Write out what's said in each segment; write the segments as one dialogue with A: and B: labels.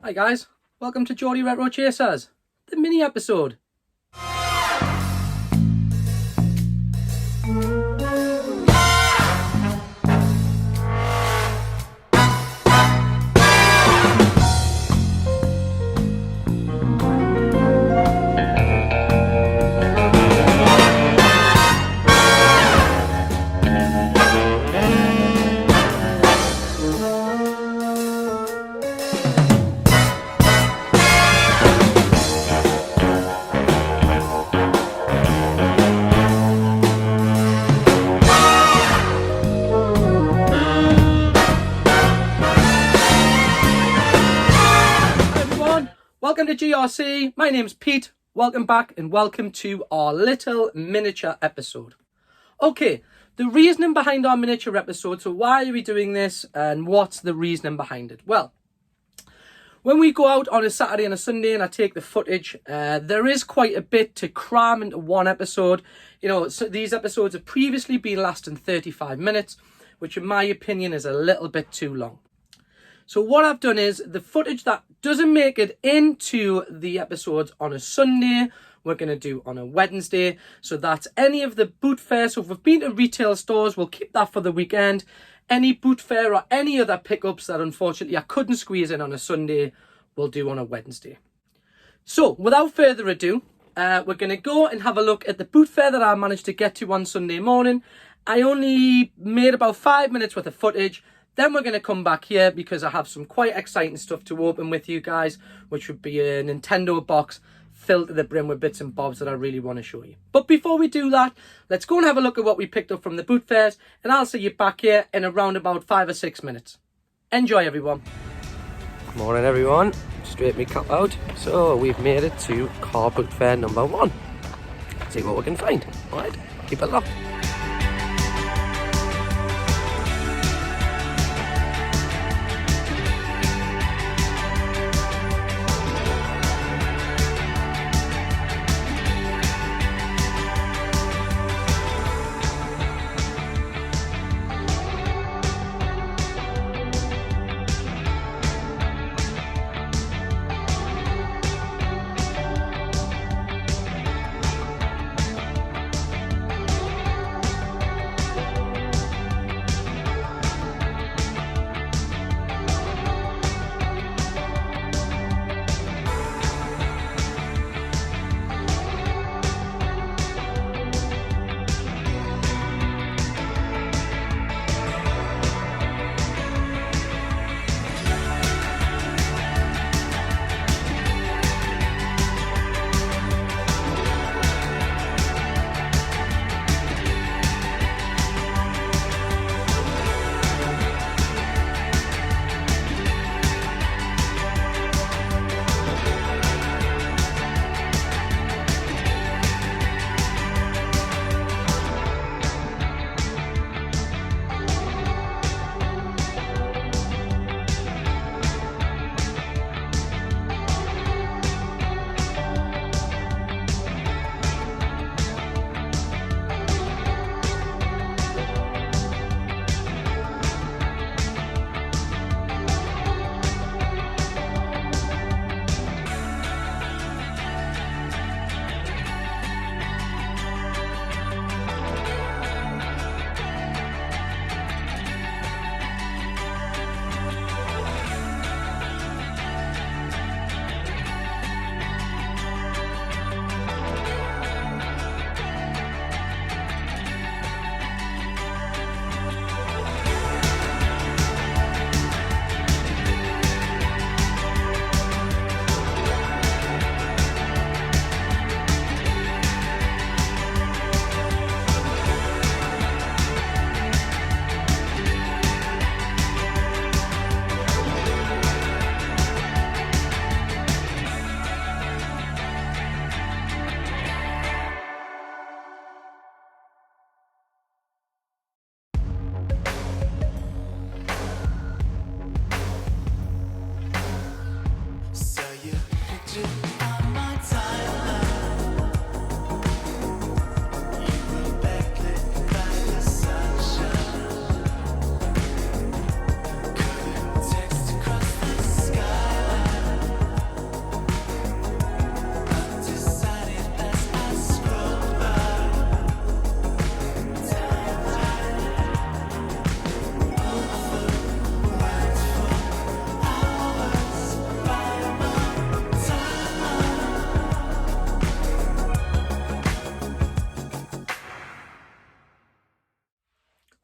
A: Hi guys, welcome to Geordie Retro Chasers, the mini episode. Welcome to GRC, my name's Pete, welcome back and welcome to our little miniature episode. Okay, the reasoning behind our miniature episode, so why are we doing this and what's the reasoning behind it? Well, when we go out on a Saturday and a Sunday and I take the footage, there is quite a bit to cram into one episode. You know, so these episodes have previously been lasting 35 minutes, which in my opinion is a little bit too long. So what I've done is the footage that doesn't make it into the episodes on a Sunday, we're going to do on a Wednesday. So that's any of the Bootfair. So if we've been to retail stores, we'll keep that for the weekend. Any Bootfair or any other pickups that unfortunately I couldn't squeeze in on a Sunday, we'll do on a Wednesday. So without further ado, we're going to go and have a look at the Bootfair that I managed to get to on Sunday morning. I only made about 5 minutes worth of footage. Then we're going to come back here because I have some quite exciting stuff to open with you guys, which would be a Nintendo box filled to the brim with bits and bobs that I really want to show you. But before we do that, let's go and have a look at what we picked up from the Bootfairs, and I'll see you back here in around about 5 or 6 minutes. Enjoy, everyone. Good morning, everyone. Straight me cup out. So we've made it to car Bootfair number 1. Let's see what we can find. All right, keep it locked.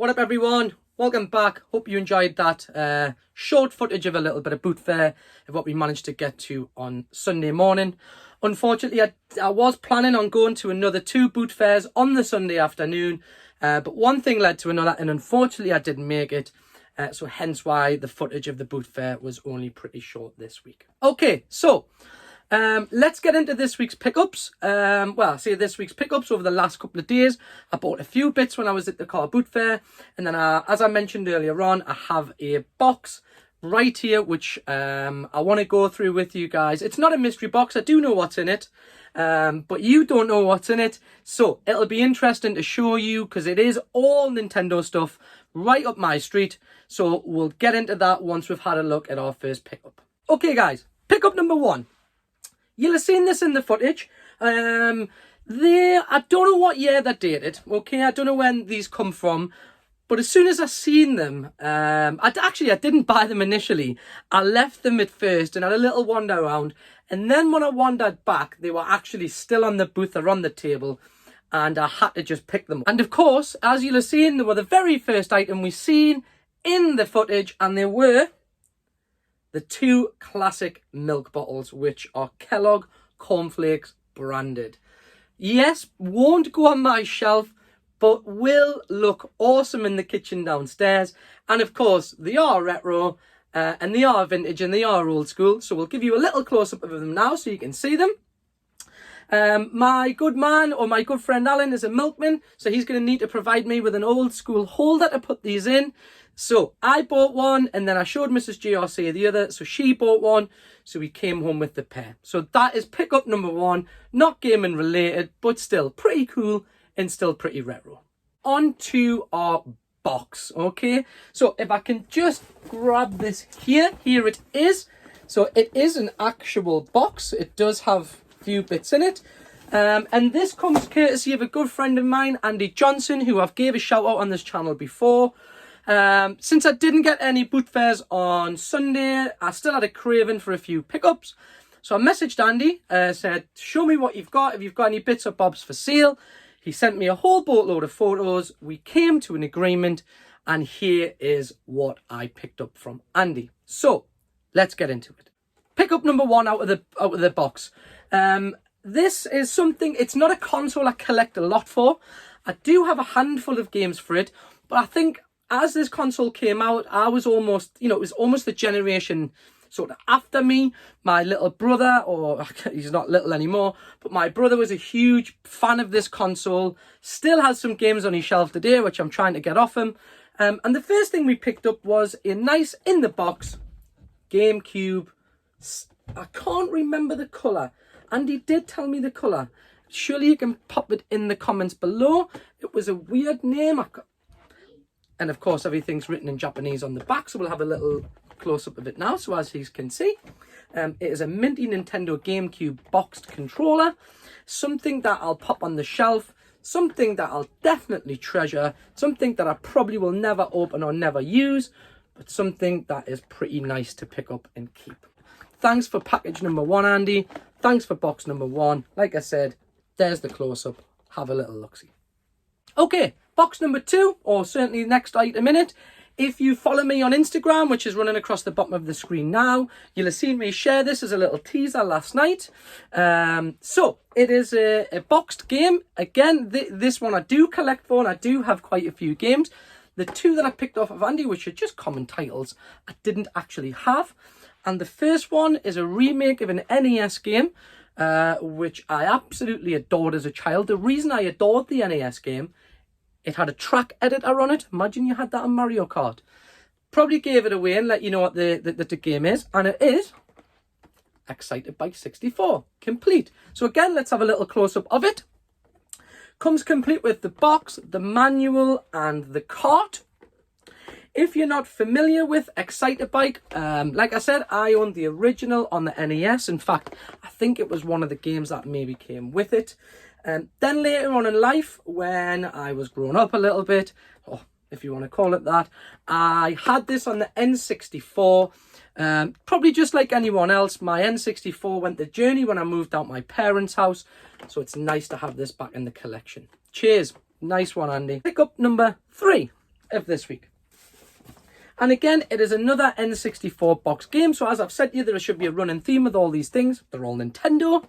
A: What up everyone? Welcome back. Hope you enjoyed that short footage of a little bit of Bootfair of what we managed to get to on Sunday morning. Unfortunately, I was planning on going to another 2 Bootfairs on the Sunday afternoon, but one thing led to another, and unfortunately I didn't make it. So hence why the footage of the Bootfair was only pretty short this week. Okay, so let's get into this week's pickups. This week's pickups over the last couple of days. I bought a few bits when I was at the car Bootfair, and then as I mentioned earlier on, I have a box right here which I want to go through with you guys. It's not a mystery box. I do know what's in it, but you don't know what's in it, so it'll be interesting to show you because it is all Nintendo stuff right up my street. So we'll get into that once we've had a look at our first pickup. Okay guys, pickup number 1. You'll have seen this in the footage. I don't know what year they're dated, okay? I don't know when these come from, but as soon as I seen them, I didn't buy them initially. I left them at first and had a little wander around, and then when I wandered back, they were actually still on the booth or on the table, and I had to just pick them up. And of course, as you'll have seen, they were the very first item we seen in the footage, and they were the 2 classic milk bottles, which are Kellogg Cornflakes branded. Yes, won't go on my shelf, but will look awesome in the kitchen downstairs. And of course, they are retro, and they are vintage, and they are old school. So we'll give you a little close-up of them now so you can see them. My good man, or my good friend Alan, is a milkman, so he's going to need to provide me with an old school holder to put these in. So I bought one, and then I showed Mrs. GRC the other, so she bought one, so we came home with the pair. So that is pickup number 1, not gaming related, but still pretty cool and still pretty retro. On to our box, okay? So if I can just grab this here it is. So it is an actual box. It does have a few bits in it. And this comes courtesy of a good friend of mine, Andy Johnson, who I've gave a shout out on this channel before. Since I didn't get any Bootfairs on Sunday, I still had a craving for a few pickups. So I messaged Andy, said, show me what you've got, if you've got any bits or bobs for sale. He sent me a whole boatload of photos. We came to an agreement, and here is what I picked up from Andy. So let's get into it. Pickup number 1 out of the box. This is something, it's not a console I collect a lot for. I do have a handful of games for it, but I think as this console came out, I was almost, it was almost the generation sort of after me. My little brother, or he's not little anymore, but my brother was a huge fan of this console. Still has some games on his shelf today, which I'm trying to get off him. And the first thing we picked up was a nice, in the box, GameCube. I can't remember the colour. Andy did tell me the colour. Surely you can pop it in the comments below. It was a weird name. And of course, everything's written in Japanese on the back, so we'll have a little close-up of it now, so as you can see. It is a minty Nintendo GameCube boxed controller. Something that I'll pop on the shelf. Something that I'll definitely treasure. Something that I probably will never open or never use. But something that is pretty nice to pick up and keep. Thanks for package number 1, Andy. Thanks for box number 1. Like I said, there's the close-up. Have a little look-see. Okay, box number 2, or certainly the next item in it. If you follow me on Instagram, which is running across the bottom of the screen now, you'll have seen me share this as a little teaser last night. So it is a boxed game. Again, this one I do collect for, and I do have quite a few games. The 2 that I picked off of Andy, which are just common titles, I didn't actually have. And the first one is a remake of an NES game, which I absolutely adored as a child. The reason I adored the NES game, it had a track editor on it. Imagine you had that on Mario Kart. Probably gave it away and let you know what the game is. And it is Excitebike 64, complete. So again, let's have a little close-up of it. Comes complete with the box, the manual, and the cart. If you're not familiar with Excitebike, like I said, I owned the original on the NES. In fact, I think it was one of the games that maybe came with it. Then later on in life, when I was growing up a little bit, or if you want to call it that, I had this on the N64. Probably just like anyone else, my N64 went the journey when I moved out my parents' house. So it's nice to have this back in the collection. Cheers. Nice one, Andy. Pickup number 3. of this week. And again, it is another N64 box game. So as I've said to you, there should be a running theme with all these things. They're all Nintendo.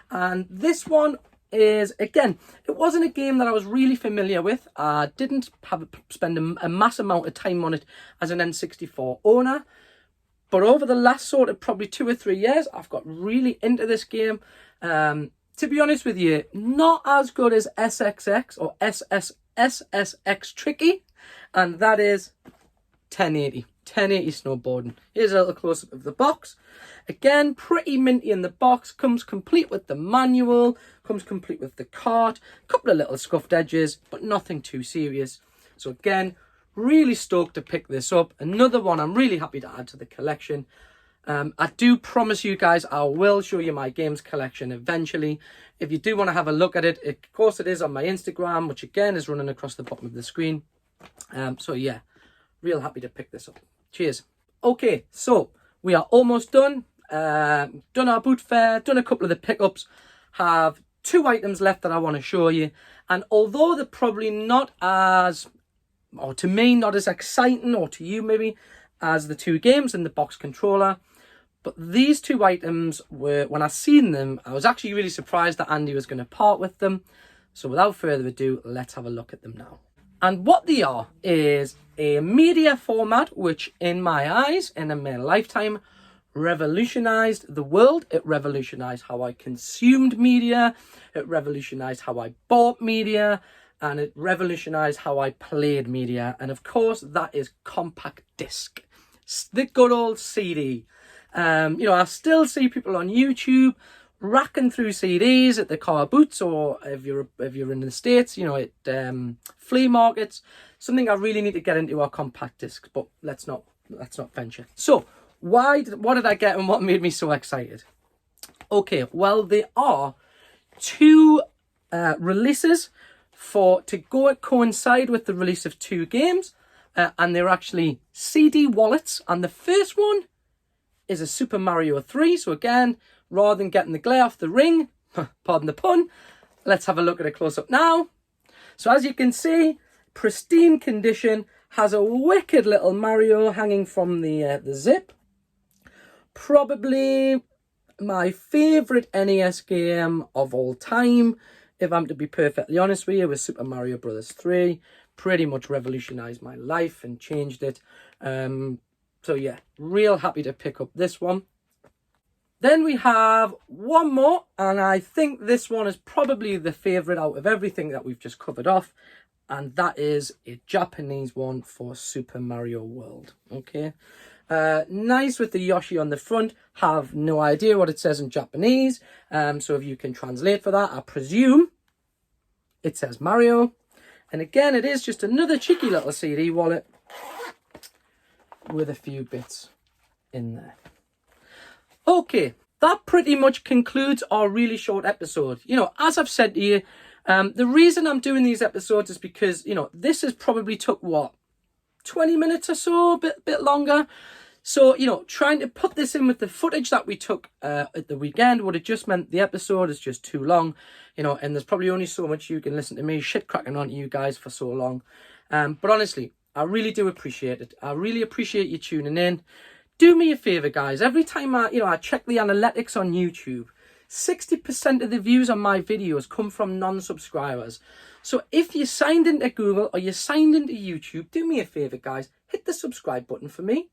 A: And this one is, again, it wasn't a game that I was really familiar with. I didn't spend a mass amount of time on it as an N64 owner. But over the last sort of probably 2 or 3 years, I've got really into this game. To be honest with you, not as good as SXX or SSX Tricky. And that is 1080 snowboarding. Here's a little close-up of the box. Again, pretty minty in the box. Comes complete with the manual. Comes complete with the cart. A couple of little scuffed edges, but nothing too serious. So again, really stoked to pick this up. Another one I'm really happy to add to the collection. I do promise you guys I will show you my games collection eventually. If you do want to have a look at it, of course it is on my Instagram, which again is running across the bottom of the screen. So yeah, real happy to pick this up. Cheers. Okay, so we are almost done. Done our boot fair, done a couple of the pickups. Have 2 items left that I want to show you. And although they're probably not as, or to me, not as exciting, or to you maybe, as the 2 games and the box controller, but these 2 items were, when I seen them, I was actually really surprised that Andy was going to part with them. So without further ado, let's have a look at them now. And what they are is a media format which, in my eyes, and in my lifetime, revolutionized the world. It revolutionized how I consumed media. It revolutionized how I bought media. And it revolutionized how I played media. And of course, that is compact disc. The good old CD. I still see people on YouTube racking through CDs at the car boots, or if you're in the States, at flea markets. Something I really need to get into are compact discs, but let's not venture. So what did I get and what made me so excited? Okay, well, there are 2 releases to coincide with the release of 2 games, and they're actually CD wallets. And the first one is a Super Mario 3. So again, rather than getting the glare off the ring, pardon the pun, let's have a look at a close-up now. So as you can see, pristine condition, has a wicked little Mario hanging from the zip. Probably my favourite NES game of all time, if I'm to be perfectly honest with you, was Super Mario Bros. 3. Pretty much revolutionised my life and changed it. So yeah, real happy to pick up this one. Then we have one more, and I think this one is probably the favourite out of everything that we've just covered off, and that is a Japanese one for Super Mario World. Okay, nice with the Yoshi on the front. Have no idea what it says in Japanese, so if you can translate for that, I presume it says Mario. And again, it is just another cheeky little CD wallet with a few bits in there. Okay, that pretty much concludes our really short episode. As I've said to you, the reason I'm doing these episodes is because, this has probably took, 20 minutes or so, a bit longer. So, trying to put this in with the footage that we took at the weekend would have just meant the episode is just too long, and there's probably only so much you can listen to me shit cracking on to you guys for so long. But honestly, I really do appreciate it. I really appreciate you tuning in. Do me a favour, guys. Every time I check the analytics on YouTube, 60% of the views on my videos come from non-subscribers. So if you signed into Google or you signed into YouTube, do me a favour, guys. Hit the subscribe button for me.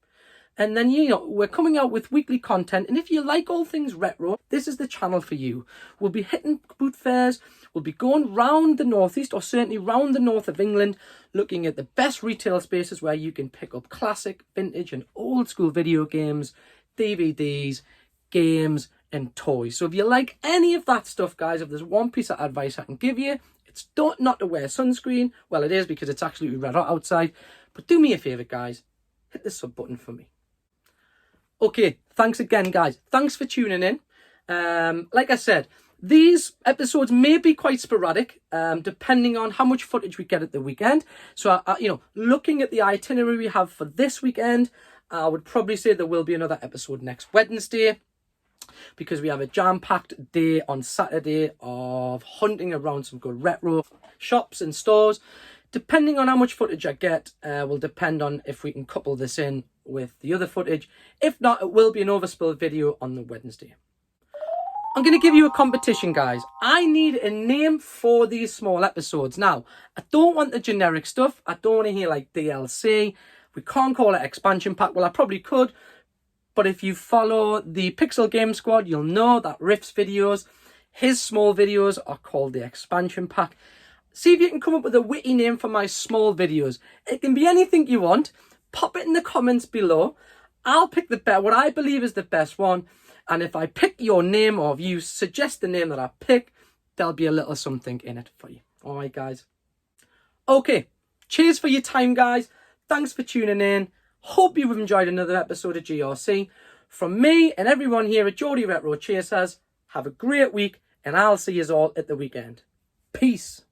A: And then, we're coming out with weekly content. And if you like all things retro, this is the channel for you. We'll be hitting boot fairs. We'll be going round the northeast, or certainly round the north of England, looking at the best retail spaces where you can pick up classic, vintage and old school video games, DVDs, games and toys. So if you like any of that stuff, guys, if there's one piece of advice I can give you, it's not to wear sunscreen. Well, it is, because it's absolutely red hot outside. But do me a favour, guys. Hit the sub button for me. Okay, thanks again, guys. Thanks for tuning in. Like I said, these episodes may be quite sporadic, depending on how much footage we get at the weekend. So, looking at the itinerary we have for this weekend, I would probably say there will be another episode next Wednesday, because we have a jam-packed day on Saturday of hunting around some good retro shops and stores Depending on how much footage I get will depend on if we can couple this in with the other footage. If not, it will be an overspill video on the Wednesday. I'm going to give you a competition, guys. I need a name for these small episodes. Now, I don't want the generic stuff. I don't want to hear like DLC. We can't call it expansion pack. Well, I probably could. But if you follow the Pixel Game Squad, you'll know that Riff's videos, his small videos, are called the expansion pack. See if you can come up with a witty name for my small videos. It can be anything you want. Pop it in the comments below. I'll pick what I believe is the best one. And if I pick your name, or if you suggest the name that I pick, there'll be a little something in it for you. All right, guys. Okay. Cheers for your time, guys. Thanks for tuning in. Hope you've enjoyed another episode of GRC. From me and everyone here at Geordie Retro Chasers, have a great week, and I'll see you all at the weekend. Peace.